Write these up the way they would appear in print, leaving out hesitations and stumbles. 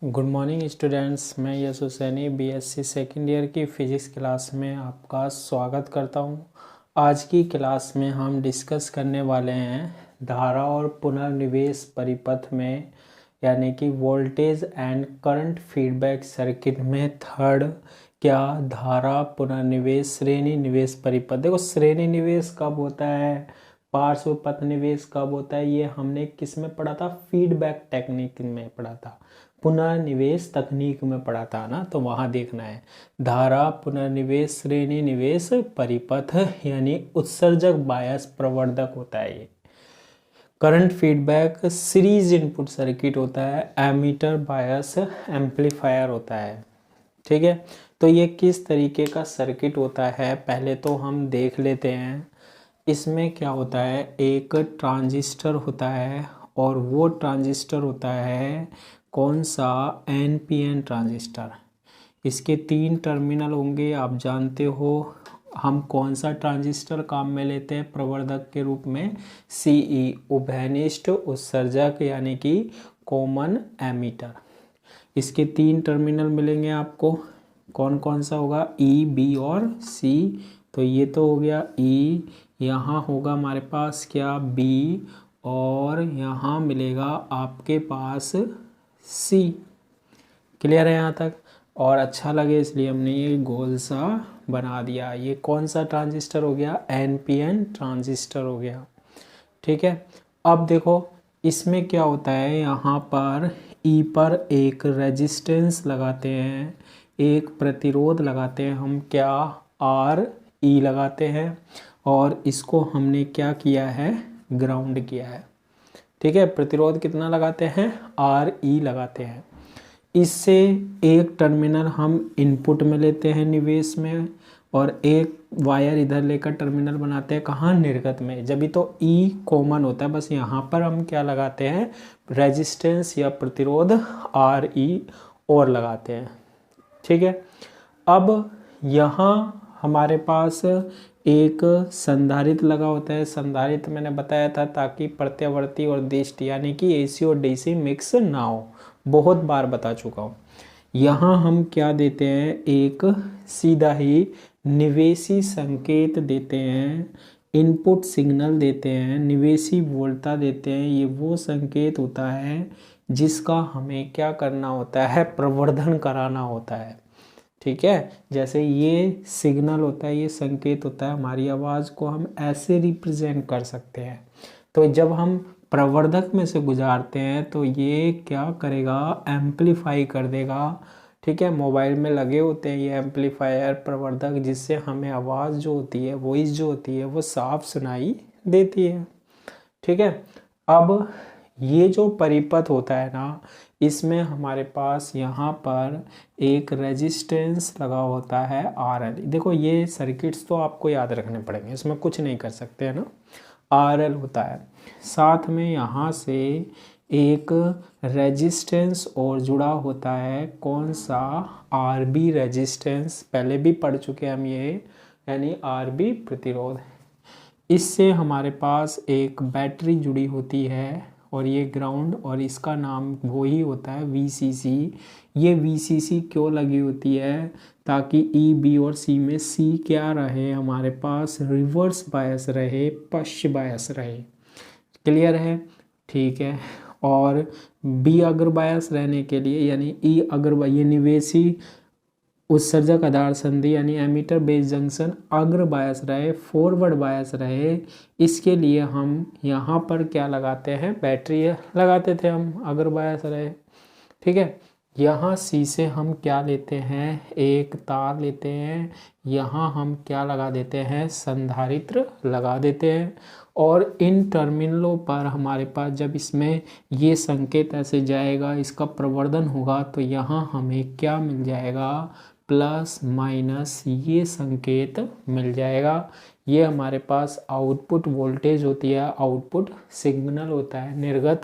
Good morning students, मैं यश Husaini BSc second year की physics class में आपका स्वागत करता हूं। आज की क्लास में हम डिस्कस करने वाले हैं धारा और पुनर्निवेश परिपथ में, यानी कि voltage and current feedback circuit में थर्ड क्या धारा पुनर्निवेश श्रेणी निवेश परिपथ। देखो, श्रेणी निवेश कब होता है, पार्श्व पथ निवेश कब होता है, ये हमने किस में पढ़ा था, फीडबैक टेक्निक में पढ़ा था, पुनर्निवेश तकनीक में पढ़ा था ना, तो वहां देखना है। धारा पुनर्निवेश श्रेणी निवेश परिपथ यानी उत्सर्जक बायस प्रवर्धक होता है ये। Current feedback series input circuit होता है, एमीटर बायस एम्पलीफायर होता है। ठीक है, तो ये किस तरीके का सर्किट होता है पहले तो हम देख लेते हैं। इसमें क्या होता है, एक ट्रांजिस्टर होता है और वो ट्रांजिस्टर होता है कौन सा, एनपीएन ट्रांजिस्टर। इसके 3 टर्मिनल होंगे, आप जानते हो। हम कौन सा ट्रांजिस्टर काम में लेते हैं प्रवर्धक के रूप में, सीई उभयनिष्ठ उत्सर्जक यानी कि कॉमन एमीटर। इसके 3 टर्मिनल मिलेंगे आपको, कौन कौन सा होगा, ई बी और सी। तो ये तो हो गया ई, यहाँ होगा हमारे पास क्या, बी, और यहाँ मिलेगा आपके पास सी। क्लियर है यहाँ तक, और अच्छा लगे इसलिए हमने ये गोल सा बना दिया। ये कौन सा ट्रांजिस्टर हो गया, एनपीएन ट्रांजिस्टर हो गया। ठीक है, अब देखो इसमें क्या होता है, यहाँ पर ई पर एक रेजिस्टेंस लगाते हैं, एक प्रतिरोध लगाते हैं हम, क्या, आर ई लगाते हैं, और इसको हमने क्या किया है, ग्राउंड किया है। ठीक है, प्रतिरोध कितना लगाते हैं, आर ई लगाते हैं। इससे एक टर्मिनल हम इनपुट में लेते हैं निवेश में, और एक वायर इधर लेकर टर्मिनल बनाते हैं कहाँ, निर्गत में। जब भी तो ई कॉमन होता है, बस यहाँ पर हम क्या लगाते हैं, रेजिस्टेंस या प्रतिरोध आर ई और लगाते हैं। ठीक है, अब यहाँ हमारे पास एक संधारित्र लगा होता है। संधारित्र मैंने बताया था ताकि प्रत्यावर्ती और दिष्ट यानी कि एसी और डीसी मिक्स ना हो, बहुत बार बता चुका हूँ। यहाँ हम क्या देते हैं, एक सीधा ही निवेशी संकेत देते हैं, इनपुट सिग्नल देते हैं, निवेशी वोल्टा देते हैं। ये वो संकेत होता है जिसका हमें क्या करना होता है, प्रवर्धन कराना होता है। ठीक है, जैसे ये सिग्नल होता है, ये संकेत होता है, हमारी आवाज़ को हम ऐसे रिप्रेजेंट कर सकते हैं। तो जब हम प्रवर्धक में से गुजारते हैं तो ये क्या करेगा, एम्पलीफाई कर देगा। ठीक है, मोबाइल में लगे होते हैं ये एम्पलीफायर प्रवर्धक, जिससे हमें आवाज़ जो होती है, वॉइस जो होती है, वो साफ सुनाई देती है। ठीक है, अब ये जो परिपथ होता है ना, इसमें हमारे पास यहाँ पर एक रेजिस्टेंस लगा होता है आर एल। देखो ये सर्किट्स तो आपको याद रखने पड़ेंगे, इसमें कुछ नहीं कर सकते है ना। आर एल होता है, साथ में यहाँ से एक रेजिस्टेंस और जुड़ा होता है, कौन सा, आर बी रेजिस्टेंस, पहले भी पढ़ चुके हम ये, यानी आर बी प्रतिरोध। इससे हमारे पास एक बैटरी जुड़ी होती है और ये ग्राउंड, और इसका नाम वो ही होता है वीसीसी। ये वीसीसी क्यों लगी होती है, ताकि ई बी और सी में सी क्या रहे, हमारे पास रिवर्स बायस रहे, पश्च बायस रहे। क्लियर है, ठीक है। और बी अग्र बायस रहने के लिए, यानी ई अग्र, ये निवेशी उत्सर्जक आधार संधि यानी एमीटर बेस जंक्शन अग्र बायस रहे, फॉरवर्ड बायस रहे। इसके लिए हम यहाँ पर क्या लगाते हैं, बैटरी लगाते थे हम, अग्र बायस रहे। ठीक है, यहाँ सी से हम क्या लेते हैं, एक तार लेते हैं, यहाँ हम क्या लगा देते हैं, संधारित्र लगा देते हैं। और इन टर्मिनलों पर हमारे पास जब इसमें ये संकेत ऐसे जाएगा, इसका प्रवर्धन होगा, तो यहाँ हमें क्या मिल जाएगा, प्लस माइनस ये संकेत मिल जाएगा। ये हमारे पास आउटपुट वोल्टेज होती है, आउटपुट सिग्नल होता है, निर्गत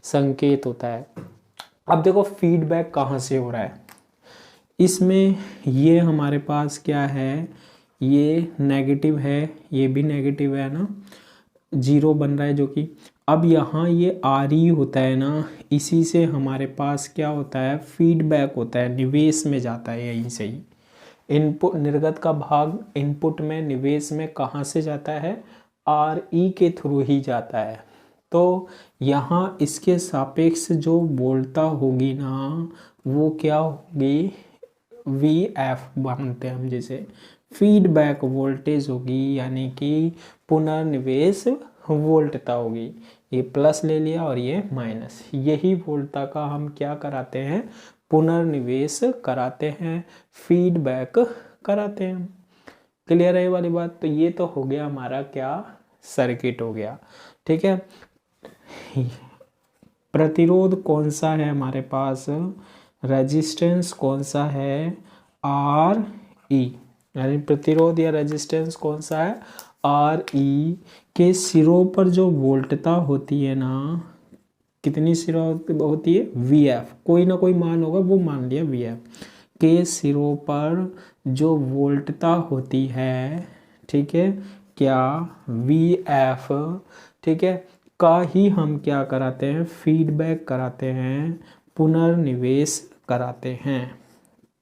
संकेत होता है। अब देखो फीडबैक कहाँ से हो रहा है, इसमें ये हमारे पास क्या है, ये नेगेटिव है, ये भी नेगेटिव है ना, जीरो बन रहा है जो कि, अब यहाँ ये आर ई होता है ना, इसी से हमारे पास क्या होता है, फीडबैक होता है, निवेश में जाता है यहीं से ही। इनपुट निर्गत का भाग इनपुट में, निवेश में कहाँ से जाता है, आर ई के थ्रू ही जाता है। तो यहाँ इसके सापेक्ष जो वोल्टता होगी ना, वो क्या होगी, वी एफ मानते हैं हम जिसे, फीडबैक वोल्टेज होगी, यानी कि पुनर्निवेश वोल्टता होगी। ये प्लस ले लिया और ये माइनस, यही वोल्टता का हम क्या कराते हैं, पुनर्निवेश कराते हैं, फीडबैक कराते हैं। क्लियर है ये वाली बात। तो ये तो हो गया हमारा क्या, सर्किट हो गया। ठीक है, प्रतिरोध कौन सा है हमारे पास, रेजिस्टेंस कौन सा है, आर ई, यानी प्रतिरोध या रेजिस्टेंस कौन सा है, आर ई के सिरों पर जो वोल्टता होती है ना, कितनी सिरा होती है, वी एफ, कोई ना कोई मान होगा, वो मान लिया वी एफ के सिरों पर जो वोल्टता होती है, ठीक है, क्या, वी एफ, ठीक है, का ही हम क्या कराते हैं, फीडबैक कराते हैं, पुनर्निवेश कराते हैं।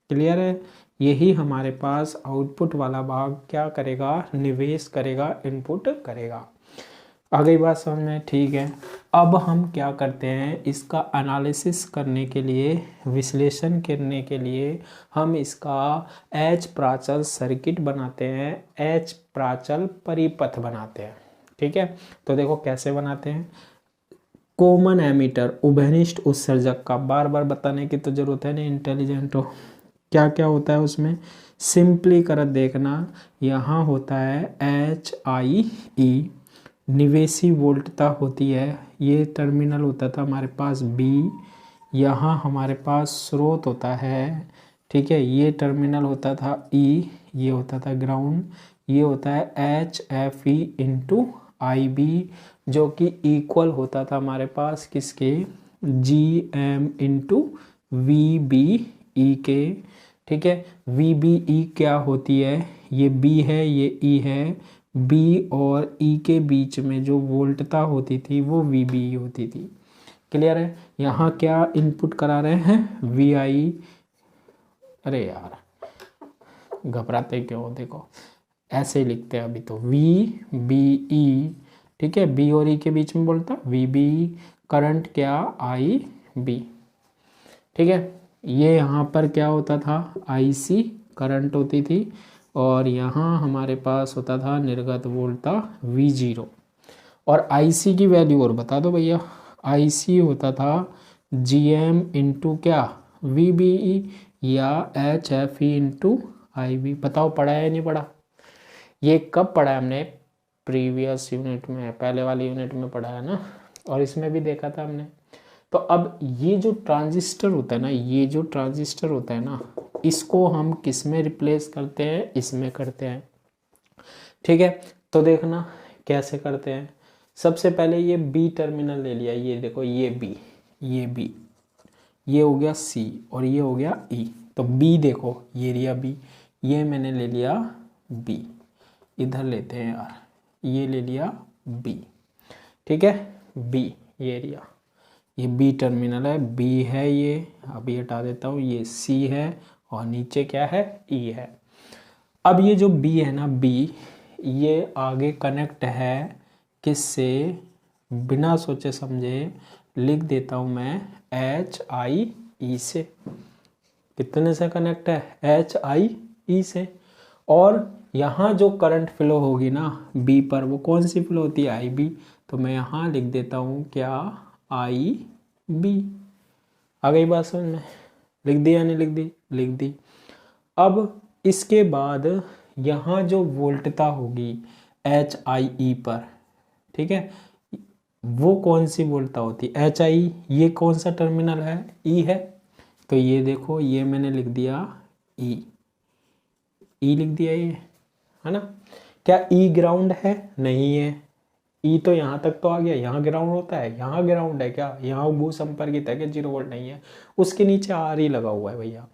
क्लियर है, यही हमारे पास आउटपुट वाला भाग क्या करेगा, निवेश करेगा, इनपुट करेगा। आ गई बात समझ में, ठीक है। अब हम क्या करते हैं, इसका एनालिसिस करने के लिए, विश्लेषण करने के लिए हम इसका एच प्राचल सर्किट बनाते हैं, एच प्राचल परिपथ बनाते हैं। ठीक है, तो देखो कैसे बनाते हैं। कॉमन एमीटर, उभयनिष्ठ उत्सर्जक का बार बार बताने की तो जरूरत है नहीं, इंटेलिजेंट हो। क्या क्या होता है उसमें, सिंपली कर देखना। यहाँ होता है एच आई ई, निवेशी वोल्टता होती है, ये टर्मिनल होता था हमारे पास बी, यहाँ हमारे पास स्रोत होता है, ठीक है, ये टर्मिनल होता था ई, ये होता था ग्राउंड, ये होता है H F E into I B, जो कि इक्वल होता था हमारे पास किसके, G M into V B E के। ठीक है, वी बी ई क्या होती है, ये बी है, ये ई है, बी और ई के बीच में जो वोल्टता होती थी वो वी बी होती थी। क्लियर है, यहाँ क्या इनपुट करा रहे हैं, वी आई, अरे यार घबराते क्यों हो, देखो ऐसे ही लिखते हैं अभी तो, वी बी ई, ठीक है, बी और ई के बीच में बोलता वी बी, करंट क्या, आई बी। ठीक है, ये यहाँ पर क्या होता था, आई सी करंट होती थी, और यहाँ हमारे पास होता था निर्गत वोल्टता V0। और IC की वैल्यू और बता दो भैया, IC होता था GM इंटू क्या, VBE या HFE इंटू IB। बताओ पढ़ा है या नहीं पढ़ा, ये कब पढ़ा है हमने, प्रीवियस यूनिट में, पहले वाली यूनिट में पढ़ा है ना, और इसमें भी देखा था हमने। तो अब ये जो ट्रांजिस्टर होता है ना, ये जो ट्रांजिस्टर होता है ना, इसको हम किस में रिप्लेस करते हैं, इसमें करते हैं। ठीक है, तो देखना कैसे करते हैं। सबसे पहले ये बी टर्मिनल ले लिया, ये देखो ये बी, ये बी, ये हो गया सी और ये हो गया ई। तो बी देखो, ये लिया बी, ये मैंने ले लिया बी, इधर लेते हैं यार, ये ले लिया बी। ठीक है, बी ये एरिया, ये बी टर्मिनल है, बी है ये, अभी हटा देता हूँ, ये सी है और नीचे क्या है, ई है। अब ये जो बी है ना, बी ये आगे कनेक्ट है किससे, बिना सोचे समझे लिख देता हूँ मैं, एच आई ई से। कितने से कनेक्ट है, एच आई ई से। और यहाँ जो करंट फ्लो होगी ना बी पर, वो कौन सी फ्लो होती है, आई बी। तो मैं यहाँ लिख देता हूँ क्या, आई बी। आ गई बात समझ में, लिख दी या नहीं लिख दी, लिख दी। अब इसके बाद यहाँ जो वोल्टता होगी एच आई ई पर, ठीक है, वो कौन सी वोल्टता होती है, एच आई, ये कौन सा टर्मिनल है, ई है। तो ये देखो, ये मैंने लिख दिया ई, ई लिख दिया ये, है ना। क्या ई ग्राउंड है, नहीं है, ई तो यहाँ तक तो आ गया, यहाँ ग्राउंड होता है, यहाँ ग्राउंड है क्या, यहाँ भू संपर्कित है कि 0 वोल्ट नहीं है, उसके नीचे आर ई लगा हुआ है भैया।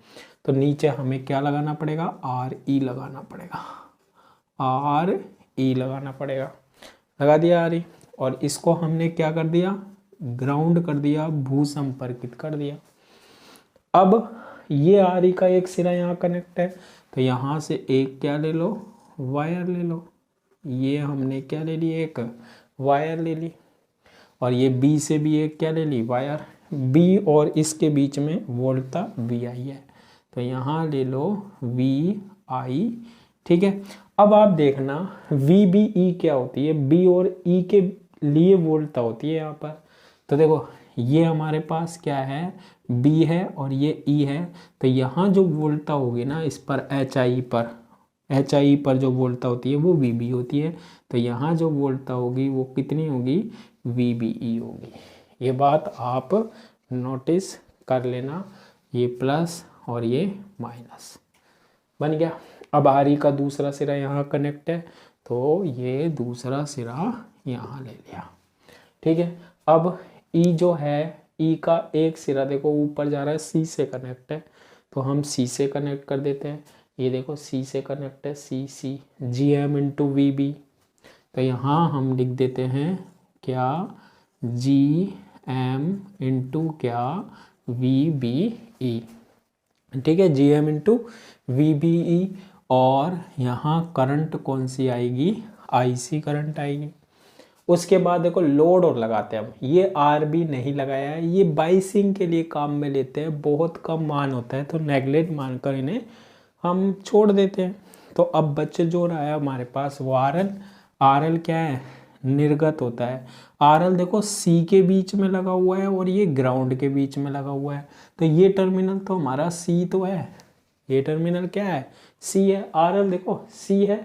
तो नीचे हमें क्या लगाना पड़ेगा, आर ई लगाना पड़ेगा, आर ई लगाना पड़ेगा। लगा दिया आर ई, और इसको हमने क्या कर दिया, ग्राउंड कर दिया, भूसंपर्कित कर दिया। अब ये आर ई का एक सिरा यहाँ कनेक्ट है, तो यहाँ से एक क्या ले लो, वायर ले लो। ये हमने क्या ले ली, एक वायर ले ली। और ये बी से भी एक क्या ले ली, वायर। बी और इसके बीच में वोल्टता वी आई है, तो यहाँ ले लो वी आई। ठीक है, अब आप देखना वी बी ई क्या होती है, बी और ई के लिए वोल्टता होती है यहाँ पर। तो देखो ये हमारे पास क्या है, बी है और ये ई है, तो यहाँ जो वोल्टता होगी ना इस पर एच आई पर जो वोल्टता होती है वो वी बी होती है। तो यहाँ जो वोल्टता होगी वो कितनी होगी, वी बी ई होगी। ये बात आप नोटिस कर लेना, ये प्लस और ये माइनस बन गया। अब आर ई का दूसरा सिरा यहाँ कनेक्ट है, तो ये दूसरा सिरा यहाँ ले लिया। ठीक है, अब ई जो है, ई का एक सिरा देखो ऊपर जा रहा है, सी से कनेक्ट है, तो हम सी से कनेक्ट कर देते हैं। ये देखो सी से कनेक्ट है, C C G M into V B, तो यहाँ हम लिख देते हैं क्या, जी एम इंटू क्या, वी बी ई। ठीक है, G M into V B E. और यहाँ करंट कौन सी आएगी, आई सी करंट आएगी। उसके बाद देखो लोड और लगाते हैं हम, ये आर बी नहीं लगाया है, ये बाइसिंग के लिए काम में लेते हैं, बहुत कम मान होता है तो नेगलेक्ट मानकर इन्हें हम छोड़ देते हैं। तो अब बच्चे जो रहा है हमारे पास वो आर एल क्या है, निर्गत होता है। आर एल देखो सी के बीच में लगा हुआ है और ये ग्राउंड के बीच में लगा हुआ है, तो ये टर्मिनल तो हमारा सी तो है, ये टर्मिनल क्या है, सी है। आर एल देखो सी है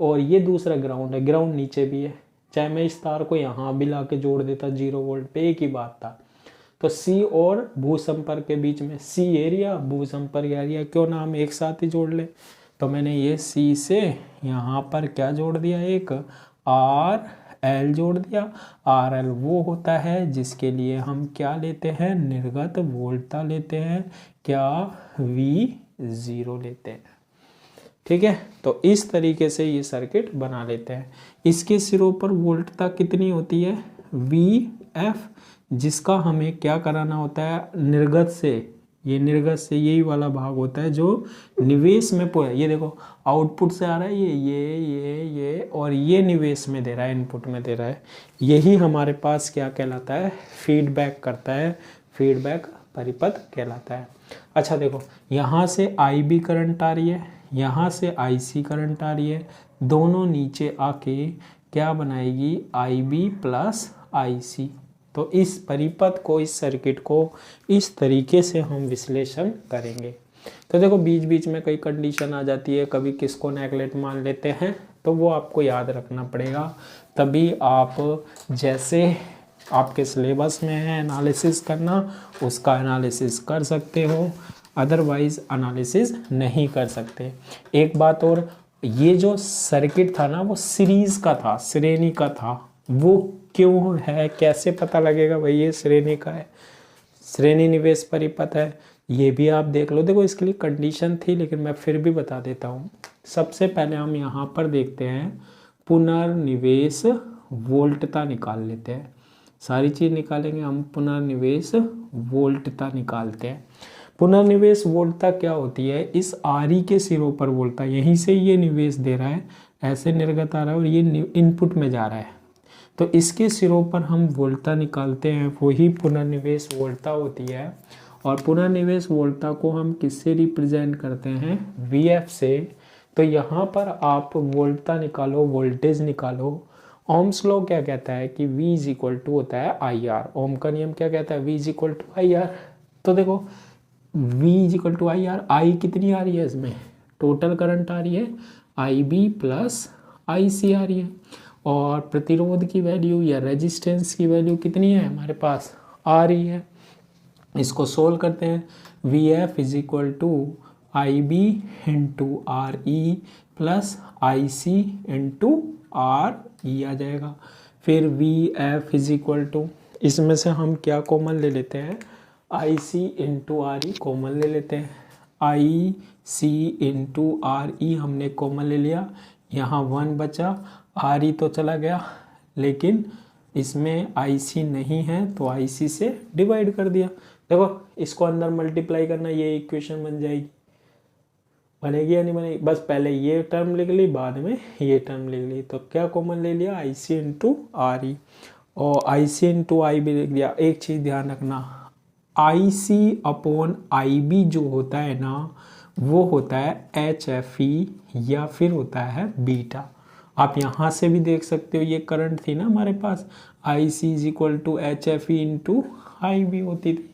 और ये दूसरा ग्राउंड है, ग्राउंड नीचे भी है। चाहे मैं इस तार को यहाँ भी ला के जोड़ देता 0 वोल्ट पे, एक ही बात था। तो सी और भूसंपर्क के बीच में, सी एरिया भूसंपर्क एरिया, क्यों ना हम एक साथ ही जोड़ ले। तो मैंने ये सी से यहाँ पर क्या जोड़ दिया, एक आर एल जोड़ दिया। आर एल वो होता है जिसके लिए हम क्या लेते हैं, निर्गत वोल्टता लेते हैं, क्या, V0 लेते हैं। ठीक है, तो इस तरीके से ये सर्किट बना लेते हैं। इसके सिरों पर वोल्टता कितनी होती है, VF, जिसका हमें क्या कराना होता है, निर्गत से, ये निर्गत से यही वाला भाग होता है जो निवेश में पूरा, ये देखो आउटपुट से आ रहा है ये और ये निवेश में दे रहा है, इनपुट में दे रहा है। यही हमारे पास क्या कहलाता है, फीडबैक करता है, फीडबैक परिपथ कहलाता है। अच्छा देखो यहाँ से IB करंट आ रही है, यहाँ से IC करंट आ रही है, दोनों नीचे आके क्या बनाएगी, IB प्लस IC। तो इस परिपथ को, इस सर्किट को इस तरीके से हम विश्लेषण करेंगे। तो देखो बीच बीच में कई कंडीशन आ जाती है, कभी किसको नेगलेक्ट मान लेते हैं, तो वो आपको याद रखना पड़ेगा, तभी आप जैसे आपके सिलेबस में है एनालिसिस करना, उसका एनालिसिस कर सकते हो, अदरवाइज एनालिसिस नहीं कर सकते। एक बात और, ये जो सर्किट था ना वो सीरीज का था, श्रेणी का था। वो क्यों है, कैसे पता लगेगा भाई ये श्रेणी का है, श्रेणी निवेश परिपथ है, ये भी आप देख लो। देखो इसके लिए कंडीशन थी लेकिन मैं फिर भी बता देता हूँ। सबसे पहले हम यहाँ पर देखते हैं पुनर्निवेश वोल्टता निकाल लेते हैं, सारी चीज़ निकालेंगे हम, पुनर्निवेश वोल्टता निकालते हैं। पुनर्निवेश वोल्टता क्या होती है, इस आरई के सिरों पर वोल्टता, यहीं से ये निवेश दे रहा है, ऐसे निर्गत आ रहा है और ये इनपुट में जा रहा है, तो इसके सिरों पर हम वोल्टता निकालते हैं, वही पुनर्निवेश वोल्टता होती है। और पुनर्निवेश वोल्टता को हम किससे रिप्रेजेंट करते हैं, VF से। तो यहाँ पर आप वोल्टता निकालो, वोल्टेज निकालो। ओम्स लॉ क्या कहता है कि V इज इक्वल टू होता है IR, ओम का नियम क्या कहता है, V is equal to IR। तो देखो V is equal to IR, I कितनी आ रही है इसमें, टोटल करंट आ रही है, IB प्लस IC आ रही है, और प्रतिरोध की वैल्यू या रेजिस्टेंस की वैल्यू कितनी है हमारे पास, आ रही है। इसको सोल्व करते हैं, VF is equal to IB into RE plus IC into RE आ जाएगा। फिर VF इज इक्वल टू, इसमें से हम क्या कॉमन ले लेते हैं, IC इंटू RE कॉमन ले लेते हैं, IC इंटू RE हमने कॉमन ले लिया, यहाँ 1 बचा, RE तो चला गया लेकिन इसमें IC नहीं है तो IC से डिवाइड कर दिया। देखो इसको अंदर मल्टीप्लाई करना, ये इक्वेशन बन जाएगी, बनेगी या नहीं बनेगी। बस पहले ये टर्म लिख ली, बाद में ये टर्म लिख ली। तो क्या कॉमन ले लिया, IC इंटू RE, और IC इंटू आई भी लिख दिया। एक चीज़ ध्यान रखना, IC अपॉन IB जो होता है ना, वो होता है HFE या फिर होता है बीटा। आप यहाँ से भी देख सकते हो, ये करंट थी ना हमारे पास, IC is equal to HFE into IB होती थी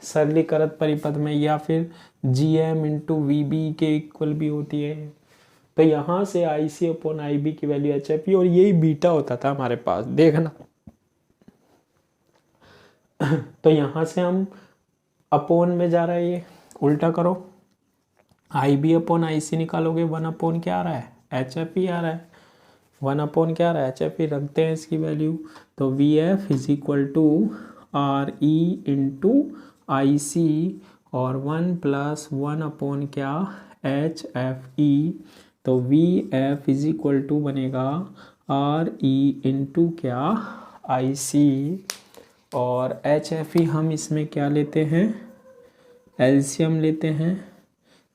सरलीकृत परिपथ में, या फिर GM इंटू VB के इक्वल भी होती है। तो यहाँ से IC अपॉन IB की वैल्यू HFE, और यही बीटा होता था हमारे पास, देखना। तो यहाँ से हम अपॉन में जा रहा है, ये उल्टा करो, IB अपॉन IC निकालोगे, 1 अपॉन क्या आ रहा है, HFE आ रहा है। 1 अपॉन क्या आ रहा है, HFE, रखते हैं इसकी वैल्यू। तो VF is equal to RE into IC, और 1 प्लस 1 अपॉन क्या, HFE। तो VF इज इक्वल टू बनेगा RE इंटू क्या, IC, और HFE हम इसमें क्या लेते हैं, एलसीएम लेते हैं।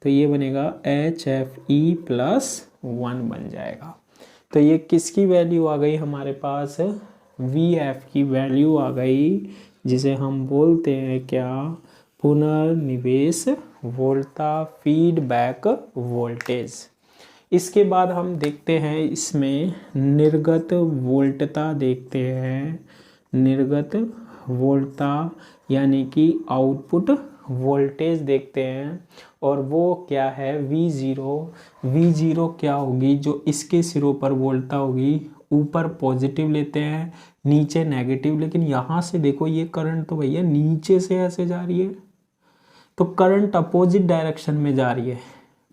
तो ये बनेगा HFE प्लस 1 बन जाएगा। तो ये किसकी वैल्यू आ गई हमारे पास, VF की वैल्यू आ गई, जिसे हम बोलते हैं क्या, पुनर्निवेश वोल्टा, फीडबैक वोल्टेज। इसके बाद हम देखते हैं इसमें निर्गत वोल्टता देखते हैं, निर्गत वोल्टता यानी कि आउटपुट वोल्टेज देखते हैं, और वो क्या है, V0 क्या होगी, जो इसके सिरों पर वोल्टता होगी, ऊपर पॉजिटिव लेते हैं, नीचे नेगेटिव। लेकिन यहाँ से देखो, ये करंट तो भैया नीचे से ऐसे जा रही है, तो करंट अपोजिट डायरेक्शन में जा रही है,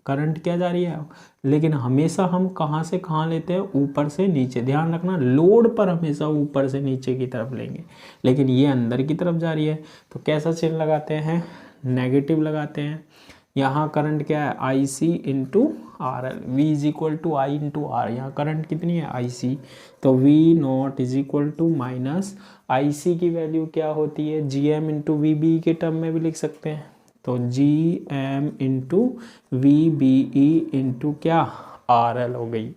करंट क्या जा रही है। लेकिन हमेशा हम कहाँ से कहाँ लेते हैं, ऊपर से नीचे। ध्यान रखना, लोड पर हमेशा ऊपर से नीचे की तरफ लेंगे, लेकिन ये अंदर की तरफ जा रही है। तो कैसा चिन्ह लगाते हैं, नेगेटिव लगाते हैं। यहाँ करंट क्या है, IC इंटू RL, V is equal to I into R। यहाँ करंट कितनी है, IC। तो V0 is equal to minus IC की वैल्यू क्या होती है, GM इंटू VB के टर्म में भी लिख सकते हैं। तो GM इंटू VBE इंटू क्या, RL हो गई।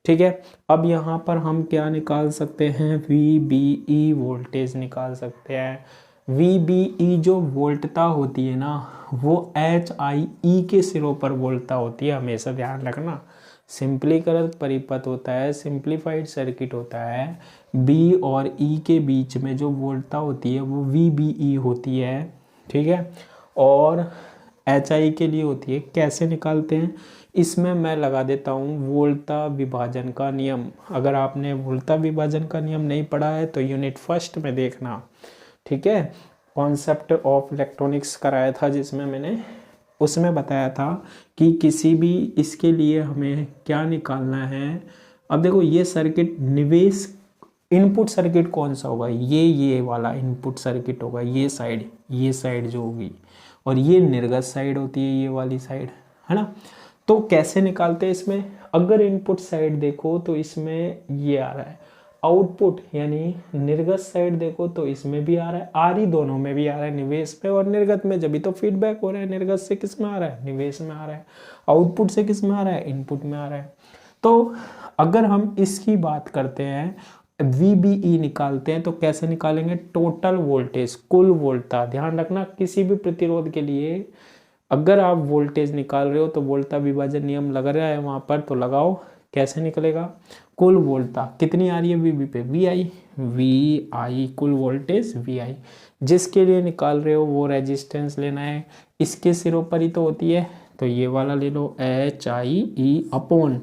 ठीक है, अब यहाँ पर हम क्या निकाल सकते हैं, VBE वोल्टेज निकाल सकते हैं। VBE जो वोल्टता होती है ना, वो HIE के सिरों पर वोल्टता होती है, हमेशा ध्यान रखना। सिंपलीकृत परिपथ होता है, सिंप्लीफाइड सर्किट होता है, B और E के बीच में जो वोल्टता होती है वो VBE होती है। ठीक है, और HI के लिए होती है। कैसे निकालते हैं, इसमें मैं लगा देता हूँ वोल्टता विभाजन का नियम। अगर आपने वोल्टता विभाजन का नियम नहीं पढ़ा है तो यूनिट फर्स्ट में देखना। ठीक है, कॉन्सेप्ट ऑफ इलेक्ट्रॉनिक्स कराया था जिसमें मैंने उसमें बताया था कि किसी भी इसके लिए हमें क्या निकालना है। अब देखो, ये सर्किट निवेश इनपुट सर्किट कौन सा होगा, ये वाला इनपुट सर्किट होगा, ये साइड जो होगी, और ये निर्गत साइड होती है, ये वाली साइड, है ना। तो कैसे निकालते हैं इसमें, अगर इनपुट साइड देखो तो इसमें ये आ रहा है, आउटपुट यानी निर्गत साइड देखो तो इसमें भी आ रहा है, RE दोनों में भी आ रहा है, निवेश में और निर्गत में। जब भी तो फीडबैक हो रहा है, निर्गत से किस में आ रहा है, निवेश में आ रहा है, आउटपुट से किस में आ रहा है, इनपुट में आ रहा है। तो अगर हम इसकी बात करते हैं, VBE निकालते हैं, तो कैसे निकालेंगे, टोटल वोल्टेज, कुल वोल्टता। ध्यान रखना, किसी भी प्रतिरोध के लिए अगर आप वोल्टेज निकाल रहे हो तो वोल्टता विभाजन नियम लग रहा है वहाँ पर, तो लगाओ। कैसे निकलेगा, कुल वोल्टता कितनी आ रही है VB पे, VI कुल वोल्टेज VI। जिसके लिए निकाल रहे हो वो रेजिस्टेंस लेना है, इसके सिरों पर ही तो होती है, तो ये वाला ले लो, HIE अपॉन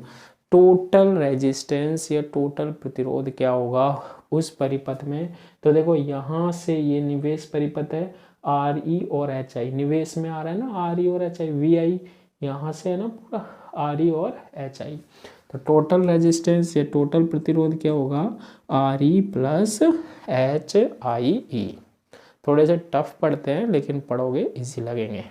टोटल रेजिस्टेंस या टोटल प्रतिरोध क्या होगा उस परिपथ में। तो देखो, यहाँ से ये निवेश परिपथ है, RE और HI निवेश में आ रहा है ना, RE और HI, VI यहाँ से है ना पूरा, RE और HI। तो टोटल रेजिस्टेंस या टोटल प्रतिरोध क्या होगा, RE प्लस HIE। थोड़े से टफ पढ़ते हैं लेकिन पढ़ोगे इजी लगेंगे।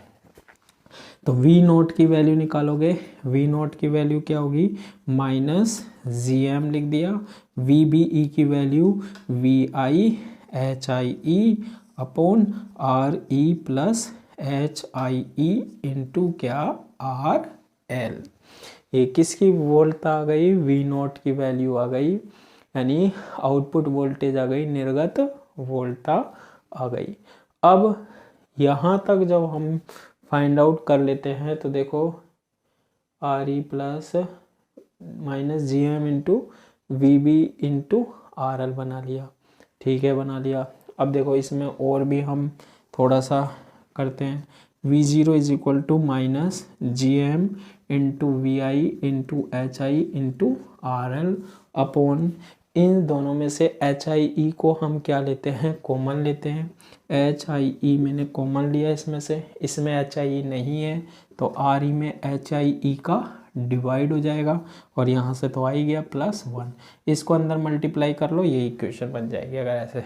तो V0 की वैल्यू निकालोगे, V0 की वैल्यू क्या होगी, माइनस GM लिख दिया, वी बी ई की value V I H I E upon R E plus H I E into क्या आर एल। ये किसकी वोल्टता आ गई, वी नॉट की वैल्यू आ गई, यानी आउटपुट वोल्टेज आ गई, निर्गत वोल्टता आ गई। अब यहाँ तक जब हम फाइंड आउट कर लेते हैं तो देखो R E plus minus G M into V B into R L बना लिया, ठीक है बना लिया। अब देखो इसमें और भी हम थोड़ा सा करते हैं, V zero is equal to minus G M into V I into H I into R L upon, इन दोनों में से एच आई ई को हम क्या लेते हैं, कॉमन लेते हैं। एच आई ई मैंने कॉमन लिया इसमें से, इसमें एच आई ई नहीं है तो आर ई में एच आई ई का डिवाइड हो जाएगा और यहाँ से तो आ ही गया प्लस वन, इसको अंदर मल्टीप्लाई कर लो, ये इक्वेशन बन जाएगी। अगर ऐसे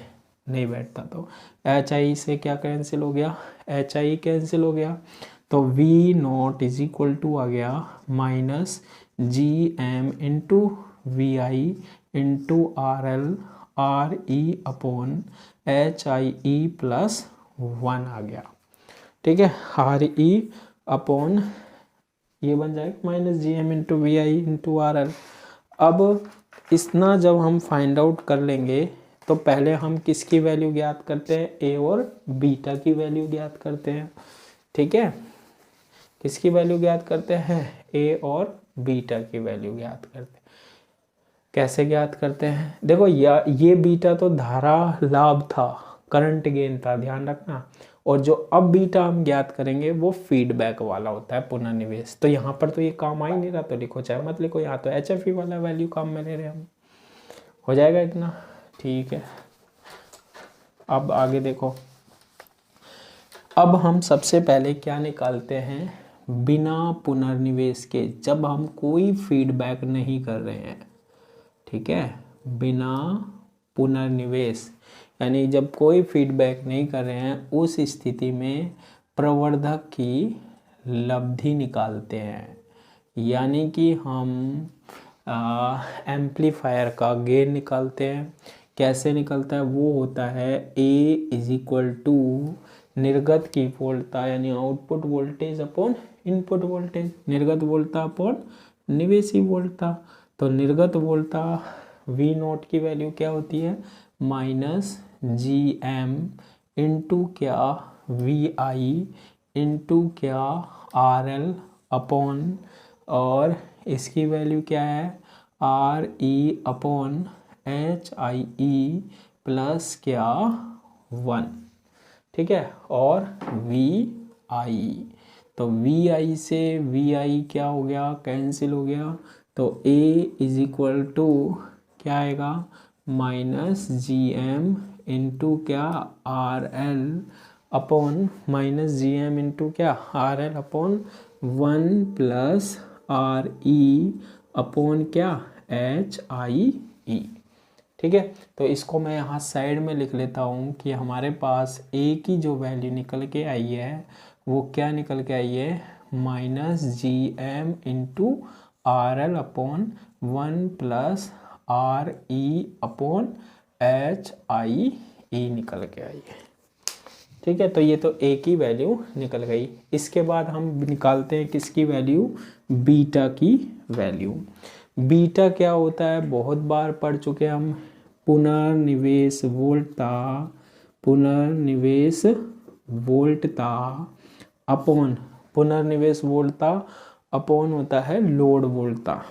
नहीं बैठता तो एच आई से क्या कैंसिल हो गया, एच आई कैंसिल हो गया, तो V naught is equal to आ गया minus G M into V I into R L R E upon H I E plus one आ गया, ठीक है। आर ई अपॉन ये बन जाएगा minus G M into V I into R L. अब इतना जब हम फाइंड आउट कर लेंगे तो पहले हम किसकी वैल्यू ज्ञात करते हैं, ए और बीटा की वैल्यू ज्ञात करते हैं, ठीक है। किसकी वैल्यू ज्ञात करते हैं, ए और बीटा की वैल्यू ज्ञात करते हैं। कैसे ज्ञात करते हैं, देखो ये बीटा तो धारा लाभ था, करंट गेन था, ध्यान रखना। और जो अब बीटा हम ज्ञात करेंगे वो फीडबैक वाला होता है, पुनर्निवेश। तो यहाँ पर तो ये काम आ ही नहीं रहा, तो लिखो चाहे मत लिखो, यहाँ तो एच एफ ई वाला वैल्यू काम में ले रहे हैं हम। हो जाएगा इतना, ठीक है। अब आगे देखो, अब हम सबसे पहले क्या निकालते हैं, बिना पुनर्निवेश के, जब हम कोई फीडबैक नहीं कर रहे हैं, ठीक है, बिना पुनर्निवेश यानी जब कोई फीडबैक नहीं कर रहे हैं, उस स्थिति में प्रवर्धक की लब्धि निकालते हैं। यानी कि हम एम्पलीफायर का गेन निकालते हैं। कैसे निकलता है, वो होता है ए इज इक्वल टू निर्गत की वोल्टता यानी output voltage upon input voltage, निर्गत वोल्टता अपॉन निवेशी वोल्टता। तो निर्गत वोल्टता वी नोट की वैल्यू क्या होती है, माइनस जी एम इंटू क्या वी आई इंटू क्या आर एल अपॉन, और इसकी वैल्यू क्या है, R E upon H I E plus क्या वन, ठीक है, और वी आई। तो वी आई से वी आई क्या हो गया, कैंसिल हो गया। तो ए इज इक्वल टू क्या आएगा, माइनस जी एम इंटू क्या R L upon minus G M into क्या R L upon one plus R E upon क्या एच आई ई, ठीक है। तो इसको मैं यहाँ साइड में लिख लेता हूँ कि हमारे पास ए की जो वैल्यू निकल के आई है वो क्या निकल के आई है, minus G M into R L upon one plus R E upon H I E निकल के आई है, ठीक है। तो ये तो ए की वैल्यू निकल गई। इसके बाद हम निकालते हैं किसकी वैल्यू, बीटा की वैल्यू। बीटा क्या होता है, बहुत बार पढ़ चुके हम, पुनर्निवेश वोल्टता, पुनर्निवेश वोल्टता अपॉन, पुनर्निवेश वोल्टता अपॉन होता है लोड वोल्टता,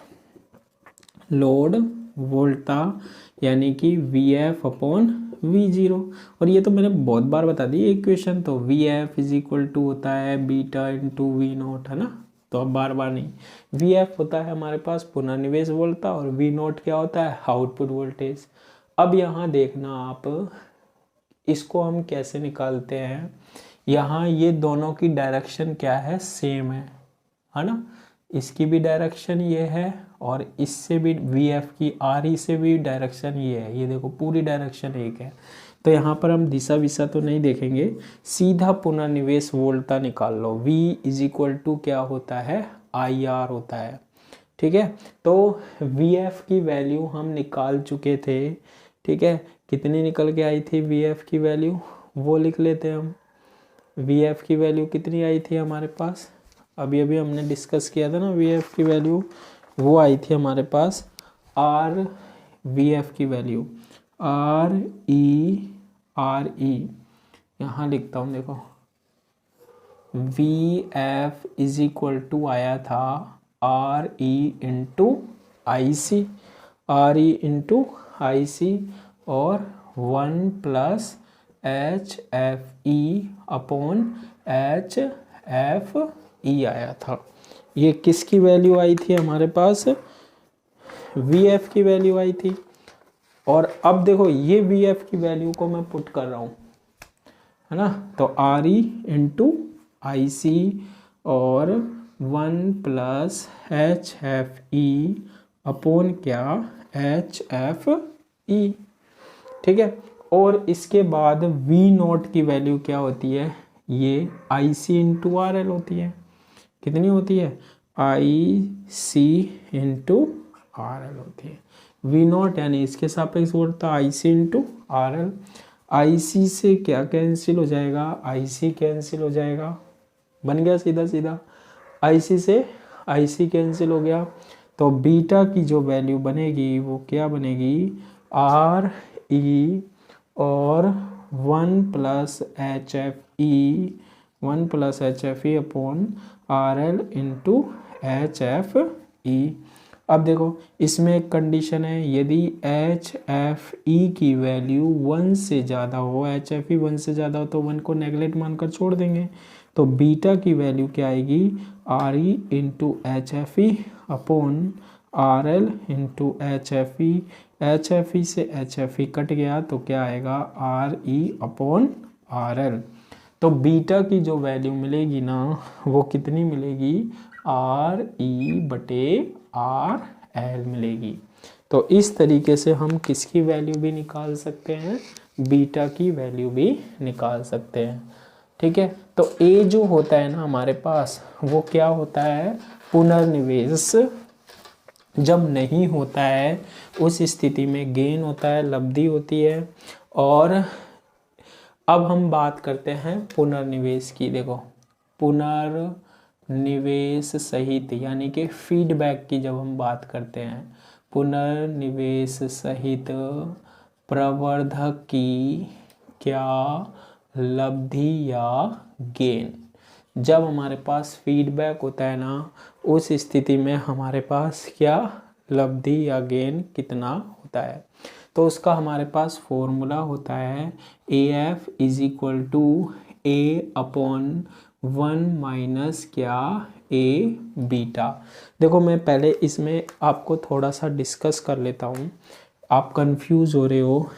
लोड वोल्टता यानी कि V F upon V zero. और ये तो मैंने बहुत बार बता दी इक्वेशन, तो V F is equal to होता है बीटा इंटू वी नोट, है ना, तो अब बार बार नहीं। वी एफ होता है हमारे पास पुनर्निवेश वोल्टता और वी नोट क्या होता है, आउटपुट वोल्टेज। अब यहाँ देखना आप, इसको हम कैसे निकालते हैं, यहाँ ये दोनों की डायरेक्शन क्या है, सेम है ना, इसकी भी डायरेक्शन ये है और इससे भी वी एफ की आर ई से भी डायरेक्शन ये है, ये देखो पूरी डायरेक्शन एक है। तो यहाँ पर हम दिशा विशा तो नहीं देखेंगे, सीधा पुनर्निवेश वोल्टता निकाल लो। V इज इक्वल टू क्या होता है, आई आर होता है, ठीक है। तो वी एफ की वैल्यू हम निकाल चुके थे, ठीक है। कितनी निकल के आई थी वी एफ की वैल्यू, वो लिख लेते हैं हम। वी एफ की वैल्यू कितनी आई थी हमारे पास, अभी अभी हमने डिस्कस किया था ना, वी एफ की वैल्यू वो आई थी हमारे पास आर, वी एफ की वैल्यू आर ई, यहाँ लिखता हूँ देखो, V F is equal to आया था R E into I C, R E into I C, और 1 plus H F E upon H F E आया था। ये किसकी वैल्यू आई थी हमारे पास, वी एफ की वैल्यू आई थी। और अब देखो ये वी एफ की वैल्यू को मैं पुट कर रहा हूँ, है ना, तो are E into I C और 1 plus H F E upon क्या, एच एफ ई, ठीक है। और इसके बाद वी नोट की वैल्यू क्या होती है, ये आई सी इंटू आर एल होती है। कितनी होती है, आई सी इंटू आर एल होती है। वी नोट यानी इसके सापेक्ष बोलता है आई सी इंटू आर एल। आई सी से क्या कैंसिल हो जाएगा, आई सी कैंसिल हो जाएगा, बन गया सीधा सीधा, आई सी से आई सी कैंसिल हो गया। तो बीटा की जो वैल्यू बनेगी वो क्या बनेगी, आर ई और 1 प्लस एच एफ ई, 1 plus H F E upon R L into H F ई। अब देखो इसमें एक कंडीशन है, यदि एच एफ ई की वैल्यू 1 से ज़्यादा हो, एच एफ ई 1 से ज़्यादा हो तो 1 को नेगलेक्ट मानकर छोड़ देंगे। तो बीटा की वैल्यू क्या आएगी, are E into H F E upon R L into H F E. H F ई से एच एफ ई कट गया तो क्या आएगा, are E upon R L. तो बीटा की जो वैल्यू मिलेगी ना वो कितनी मिलेगी, आर ई बटे आर एल मिलेगी। तो इस तरीके से हम किसकी वैल्यू भी निकाल सकते हैं, बीटा की वैल्यू भी निकाल सकते हैं, ठीक है। तो ए जो होता है ना हमारे पास वो क्या होता है, पुनर्निवेश जब नहीं होता है उस स्थिति में गेन होता है, लब्धि होती है। और अब हम बात करते हैं पुनर्निवेश की। देखो पुनर्निवेश सहित यानी कि फीडबैक की जब हम बात करते हैं, पुनर्निवेश सहित प्रवर्धक की क्या लब्धि या गेन। जब हमारे पास फीडबैक होता है ना उस स्थिति में हमारे पास क्या लब्धि या गेन कितना होता है, तो उसका हमारे पास फॉर्मूला होता है A F is equal to A upon 1 minus क्या ए बीटा। देखो मैं पहले इसमें आपको थोड़ा सा डिस्कस कर लेता हूँ, आप कंफ्यूज हो रहे हो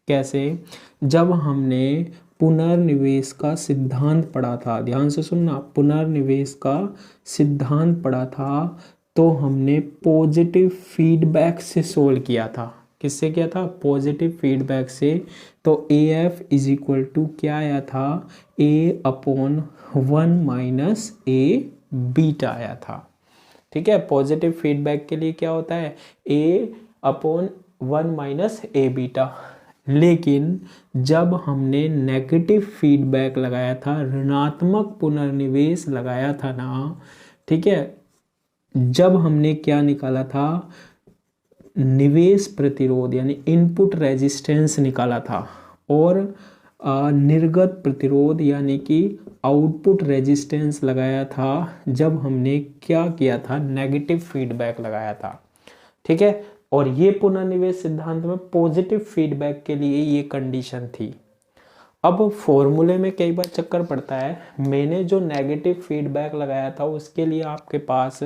कैसे। जब हमने पुनर्निवेश का सिद्धांत पढ़ा था, ध्यान से सुनना, पुनर्निवेश का सिद्धांत पढ़ा था तो हमने पॉजिटिव फीडबैक से सोल्व किया था। किससे किया था, पॉजिटिव फीडबैक से। तो A F is equal to क्या आया था, A upon 1 minus A beta आया था, ठीक है। पॉजिटिव फीडबैक के लिए क्या होता है, A upon 1 minus A beta. लेकिन जब हमने नेगेटिव फीडबैक लगाया था, ऋणात्मक पुनर्निवेश लगाया था ना, ठीक है, जब हमने क्या निकाला था, निवेश प्रतिरोध यानी इनपुट रेजिस्टेंस निकाला था, और निर्गत प्रतिरोध यानी कि आउटपुट रेजिस्टेंस लगाया था जब हमने क्या किया था, नेगेटिव फीडबैक लगाया था, ठीक है। और ये पुनर्निवेश सिद्धांत में पॉजिटिव फीडबैक के लिए ये कंडीशन थी। अब फॉर्मूले में कई बार चक्कर पड़ता है, मैंने जो नेगेटिव फीडबैक लगाया था उसके लिए आपके पास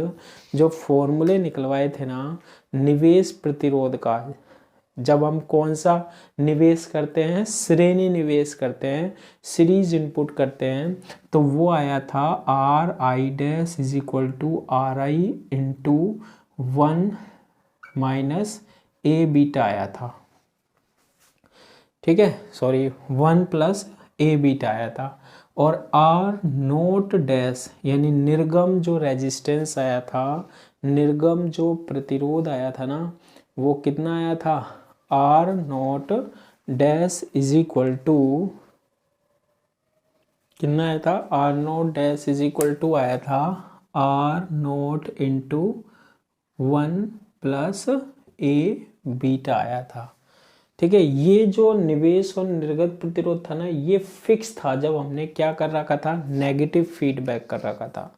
जो फॉर्मूले निकलवाए थे ना निवेश प्रतिरोध का, जब हम कौन सा निवेश करते हैं, श्रेणी निवेश करते हैं, सीरीज इनपुट करते हैं, तो वो आया था R I dash is equal to R I into 1 minus A beta आया था, ठीक है, सॉरी 1 प्लस ए बीटा आया था। और आर नोट डैश यानी निर्गम जो रेजिस्टेंस आया था निर्गम जो प्रतिरोध आया था ना वो कितना आया था, R naught dash is equal to, कितना आया था, R naught dash is equal to आया था R naught into 1 plus A beta आया था। ठीक है, ये जो निवेश और निर्गत प्रतिरोध था ना ये फिक्स था जब हमने क्या कर रखा था, नेगेटिव फीडबैक कर रखा था।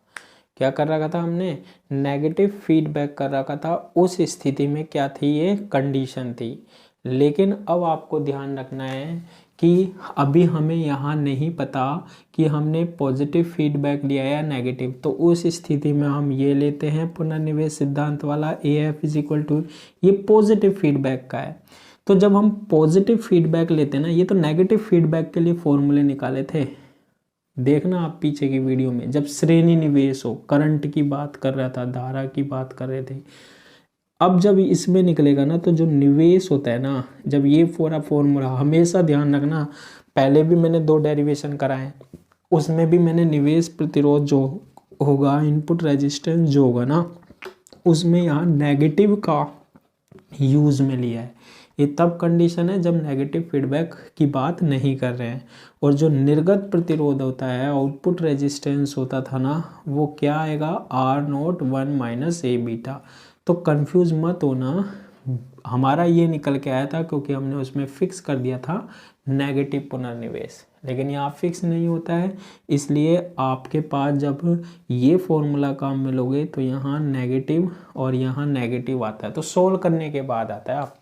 क्या कर रखा था हमने, नेगेटिव फीडबैक कर रखा था। उस स्थिति में क्या थी, ये कंडीशन थी। लेकिन अब आपको ध्यान रखना है कि अभी हमें यहाँ नहीं पता कि हमने पॉजिटिव फीडबैक लिया या नेगेटिव, तो उस स्थिति में हम ये लेते हैं पुनर्निवेश सिद्धांत वाला A F is equal to, ये पॉजिटिव फीडबैक का है। तो जब हम पॉजिटिव फीडबैक लेते हैं ना, ये तो नेगेटिव फीडबैक के लिए फॉर्मूले निकाले थे, देखना आप पीछे की वीडियो में, जब श्रेणी निवेश हो, करंट की बात कर रहा था, धारा की बात कर रहे थे। अब जब इसमें निकलेगा ना तो जो निवेश होता है ना, जब ये पूरा फॉर्मूला हमेशा ध्यान रखना, पहले भी मैंने 2 डेरिवेशन कराए, उसमें भी मैंने निवेश प्रतिरोध जो होगा, इनपुट रेजिस्टेंस जो होगा ना, उसमें यहाँ नेगेटिव का यूज में लिया है। ये तब कंडीशन है जब नेगेटिव फीडबैक की बात नहीं कर रहे हैं। और जो निर्गत प्रतिरोध होता है, आउटपुट रेजिस्टेंस होता था ना, वो क्या आएगा, R naught 1 minus A beta. तो कंफ्यूज मत होना, हमारा ये निकल के आया था क्योंकि हमने उसमें फिक्स कर दिया था नेगेटिव पुनर्निवेश, लेकिन यहाँ फिक्स नहीं होता है, इसलिए आपके पास जब ये फॉर्मूला काम में लोगे तो यहाँ नेगेटिव और यहाँ नेगेटिव आता है, तो सोल्व करने के बाद आता है आप।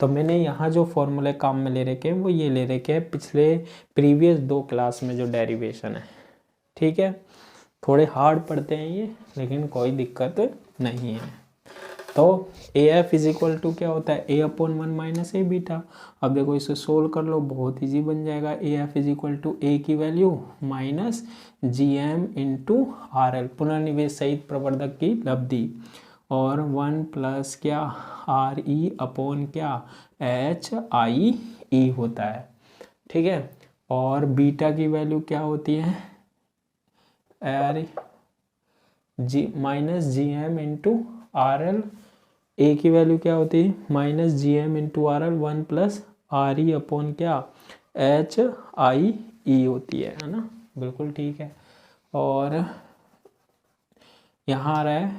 तो मैंने यहाँ जो फॉर्मूले काम में ले रखे हैं वो ये ले रखे हैं पिछले प्रीवियस 2 क्लास में जो डेरिवेशन है। ठीक है, थोड़े हार्ड पड़ते हैं ये, लेकिन कोई दिक्कत नहीं है। तो A F is equal to क्या होता है, A upon 1 minus A beta. अब देखो इसे सोल्व कर लो, बहुत ईजी बन जाएगा। A F is equal to A की value minus G M into R L, पुनर्निवेश सहित प्रवर्धक की लब्धि, और 1 प्लस क्या, आर ई अपॉन क्या, एच आई ई होता है। ठीक है, और बीटा की वैल्यू क्या होती है, R G minus G M into R L, A की वैल्यू क्या होती है, minus G M into R L, 1 plus R E upon क्या, एच आई ई होती है ना, बिल्कुल ठीक है। और यहाँ आ रहा है,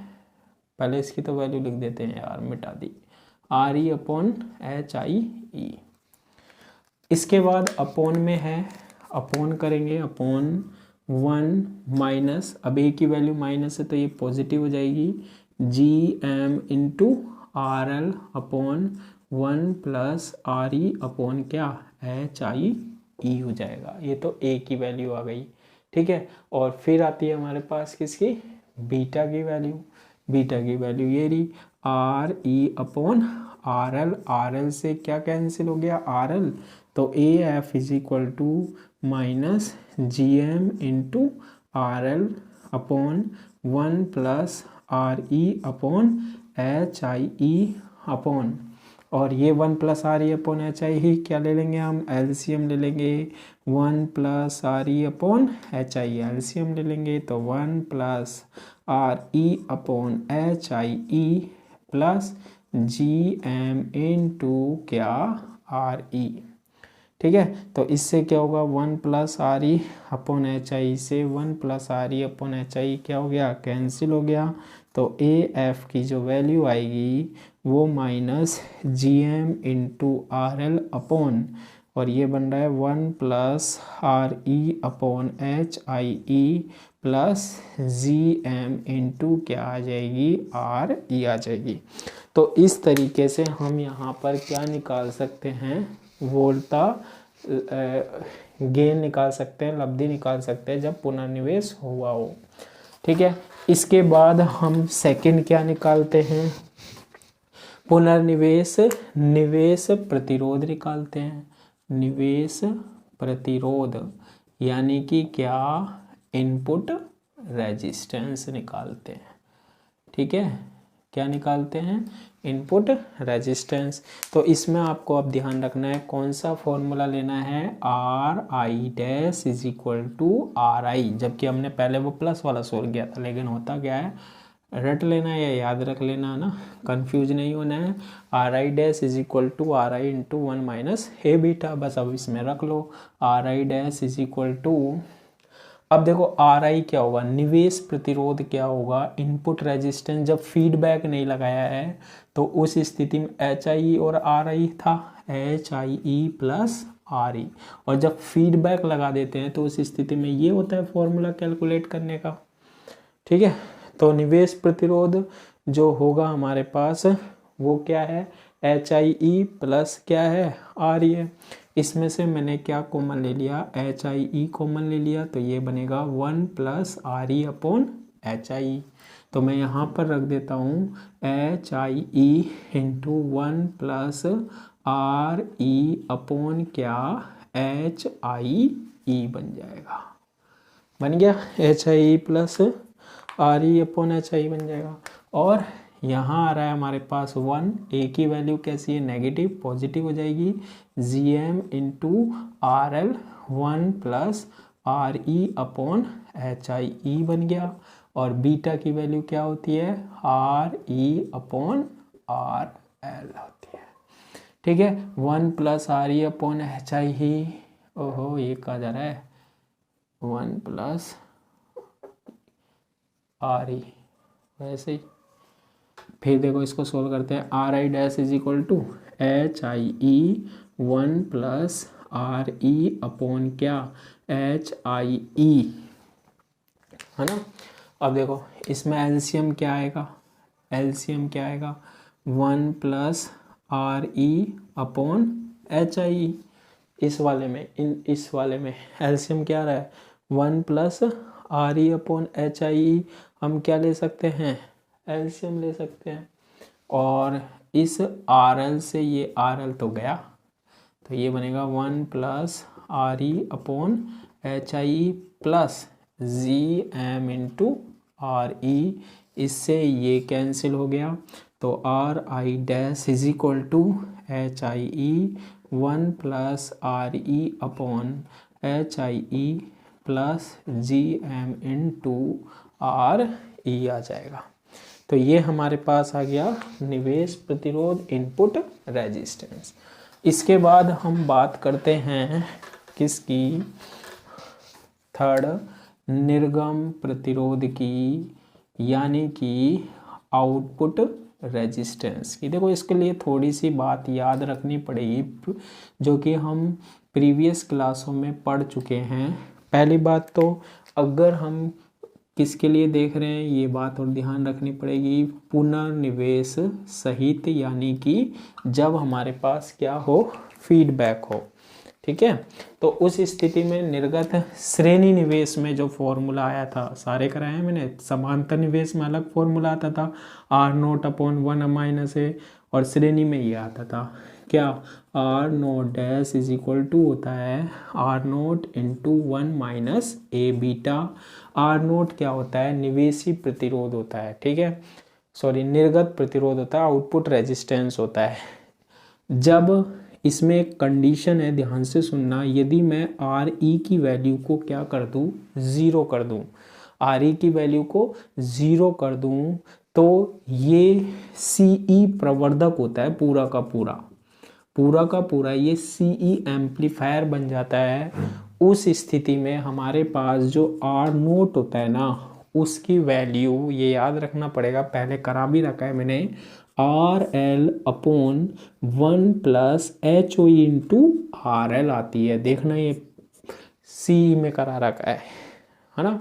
पहले इसकी तो वैल्यू लिख देते हैं यार, मिटा दी, R E upon H I E. इसके बाद अपॉन में है, अपॉन करेंगे, अपॉन 1 माइनस, अब ए की वैल्यू माइनस है तो ये पॉजिटिव हो जाएगी, G M into R L upon 1 plus R E upon क्या, एच आई ई हो जाएगा। ये तो ए की वैल्यू आ गई। ठीक है, और फिर आती है हमारे पास किसकी, बीटा की वैल्यू। बीटा की वैल्यू ये रही, R E upon R L, R L से क्या कैंसिल हो गया, आर एल, तो A F is equal to minus G M into R L upon 1 plus R E upon H I E upon, और ये 1 plus R E upon H I ही क्या ले लेंगे हम, एलसीएम ले लेंगे, 1 plus R E upon H I LCM ले लेंगे, तो 1 plus R E upon H I E plus G M into क्या, आर ई। ठीक है, तो इससे क्या होगा, 1 plus R E upon H I से 1 plus R E upon H I क्या हो गया, कैंसिल हो गया। तो ए एफ की जो वैल्यू आएगी वो minus G M into R L upon, और ये बन रहा है 1 plus R E upon H I E plus G M into क्या आ जाएगी, आर ई आ जाएगी। तो इस तरीके से हम यहाँ पर क्या निकाल सकते हैं, वोल्टा गेन निकाल सकते हैं, लब्धि निकाल सकते हैं जब पुनर्निवेश हुआ हो। ठीक है, इसके बाद हम सेकंड क्या निकालते हैं, पुनर्निवेश निवेश प्रतिरोध निकालते हैं। निवेश प्रतिरोध यानी कि क्या, इनपुट रेजिस्टेंस निकालते हैं। ठीक है, क्या निकालते हैं, इनपुट रेजिस्टेंस। तो इसमें आपको अब ध्यान रखना है कौन सा फॉर्मूला लेना है, R I dash is equal to R I, जबकि हमने पहले वो प्लस वाला सोल्व किया था, लेकिन होता क्या है, रट लेना है या याद रख लेना है ना, कंफ्यूज नहीं होना है। R I dash is equal to R I into 1 minus A beta, बस अब इसमें रख लो R I dash is equal to, अब देखो आर आई क्या होगा, निवेश प्रतिरोध क्या होगा, इनपुट रेजिस्टेंस, जब फीडबैक नहीं लगाया है तो उस स्थिति में एच आई और आर आई था, H I E plus R ई, और जब फीडबैक लगा देते हैं तो उस स्थिति में ये होता है फॉर्मूला कैलकुलेट करने का। ठीक है, तो निवेश प्रतिरोध जो होगा हमारे पास वो क्या है, एच आई ई प्लस क्या है, आर ई है। इसमें से मैंने क्या कॉमन ले लिया, एच आई ई कॉमन ले लिया, तो ये बनेगा 1 plus R E upon H I E. तो मैं यहाँ पर रख देता हूँ H I E into 1 plus R E upon क्या, एच आई ई बन जाएगा, बन गया H I E plus R E upon H I बन जाएगा। और यहाँ आ रहा है हमारे पास 1, ए की वैल्यू कैसी है, नेगेटिव, पॉजिटिव हो जाएगी, G M into R L 1 plus R E upon H I E बन गया। और बीटा की वैल्यू क्या होती है, R E upon R L होती है। ठीक है, 1 plus R E upon H I E, ओहो ये कहा जा रहा है 1 प्लस आर ई, वैसे ही फिर देखो इसको सोल्व करते हैं, R I dash is equal to H I E 1 plus R E upon क्या, एच आई ई, है ना। अब देखो इसमें एलसीएम क्या आएगा, एलसीएम क्या आएगा, 1 plus R E upon H I E. इस वाले में इस वाले में एलसीएम क्या आ रहा है, 1 plus R E upon H I E, हम क्या ले सकते हैं, एलसीएम ले सकते हैं। और इस आर एल से ये आर एल तो गया, तो ये बनेगा 1 plus R E upon H I E plus G M into R E, इससे ये कैंसिल हो गया, तो R I dash is equal to H I E 1 plus R E upon H I E plus G M into R E आ जाएगा। तो ये हमारे पास आ गया निवेश प्रतिरोध, इनपुट रेजिस्टेंस। इसके बाद हम बात करते हैं किसकी, थर्ड, निर्गम प्रतिरोध की, यानी कि आउटपुट रेजिस्टेंस की। देखो इसके लिए थोड़ी सी बात याद रखनी पड़ेगी जो कि हम प्रीवियस क्लासों में पढ़ चुके हैं। पहली बात तो अगर हम किसके लिए देख रहे हैं ये बात और ध्यान रखनी पड़ेगी, पुनर्निवेश सहित, यानी कि जब हमारे पास क्या हो, फीडबैक हो। ठीक है, तो उस स्थिति में निर्गत श्रेणी निवेश में जो फॉर्मूला आया था, सारे कराए हैं मैंने, समांतर निवेश में अलग फॉर्मूला आता था R naught upon 1 minus A, और श्रेणी में ये आता था क्या, R naught dash is equal to होता है R naught into 1 minus A beta. R naught क्या होता है, निवेशी प्रतिरोध होता है, ठीक है, सॉरी निर्गत प्रतिरोध होता है, आउटपुट रेजिस्टेंस होता है। जब इसमें एक कंडीशन है, ध्यान से सुनना, यदि मैं आर ई की वैल्यू को क्या कर दूं, ज़ीरो कर दूं, आर ई की वैल्यू को ज़ीरो कर दूं, तो ये सी ई प्रवर्धक होता है, पूरा का पूरा ये सी ई एम्पलीफायर बन जाता है। उस स्थिति में हमारे पास जो आर नोट होता है ना, उसकी वैल्यू ये याद रखना पड़ेगा, पहले करा भी रखा है मैंने, R L upon 1 plus H O into R L आती है, देखना ये सी में करा रखा है ना।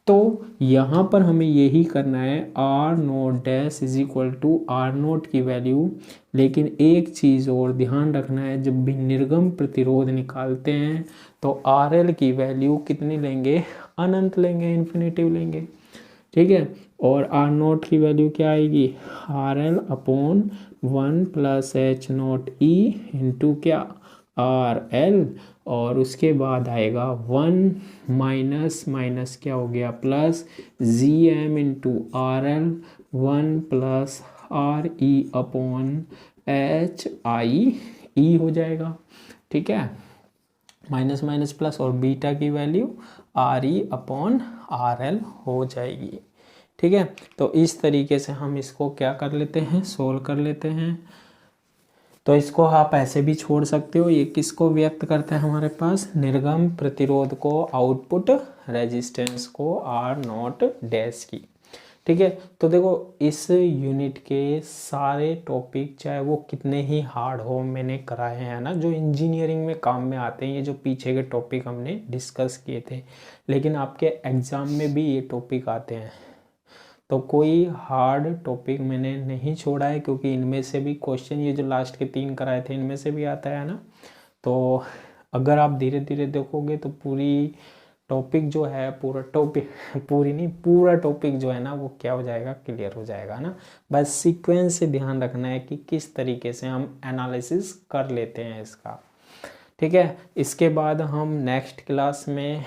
तो यहाँ पर हमें यही करना है, R naught dash is equal to R naught की वैल्यू, लेकिन एक चीज़ और ध्यान रखना है, जब भी निर्गम प्रतिरोध निकालते हैं तो आर एल की वैल्यू कितनी लेंगे, अनंत लेंगे, इन्फिनिटिव लेंगे, ठीक है। और आर नोट की वैल्यू क्या आएगी, are L upon 1 plus H note E into क्या, आर एल, और उसके बाद आएगा 1 माइनस माइनस क्या हो गया, plus G M into R L 1 plus R E upon H I E हो जाएगा, ठीक है, माइनस माइनस प्लस, और बीटा की value R E upon R L हो जाएगी। ठीक है, तो इस तरीके से हम इसको क्या कर लेते हैं, सोल्व कर लेते हैं। तो इसको आप ऐसे भी छोड़ सकते हो, ये किसको व्यक्त करता है हमारे पास, निर्गम प्रतिरोध को, आउटपुट रेजिस्टेंस को, आर नॉट डैश की। ठीक है, तो देखो इस यूनिट के सारे टॉपिक चाहे वो कितने ही हार्ड हो मैंने कराए हैं ना, जो इंजीनियरिंग में काम में आते हैं, ये जो पीछे के टॉपिक हमने डिस्कस किए थे, लेकिन आपके एग्ज़ाम में भी ये टॉपिक आते हैं। तो कोई हार्ड टॉपिक मैंने नहीं छोड़ा है, क्योंकि इनमें से भी क्वेश्चन, ये जो लास्ट के 3 कराए थे इनमें से भी आता है ना। तो अगर आप धीरे धीरे देखोगे तो पूरी टॉपिक जो है, पूरा टॉपिक पूरी नहीं, पूरा टॉपिक जो है ना वो क्या हो जाएगा, क्लियर हो जाएगा ना। बस सीक्वेंस से ध्यान रखना है कि किस तरीके से हम एनालिसिस कर लेते हैं इसका। ठीक है, इसके बाद हम नेक्स्ट क्लास में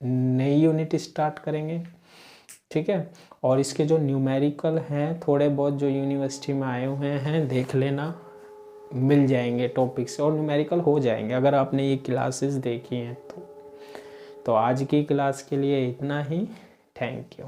नई यूनिट स्टार्ट करेंगे। ठीक है, और इसके जो न्यूमेरिकल हैं थोड़े बहुत जो यूनिवर्सिटी में आए हुए हैं देख लेना, मिल जाएंगे टॉपिक्स और न्यूमेरिकल हो जाएंगे अगर आपने ये क्लासेस देखी हैं तो। आज की क्लास के लिए इतना ही। Thank you.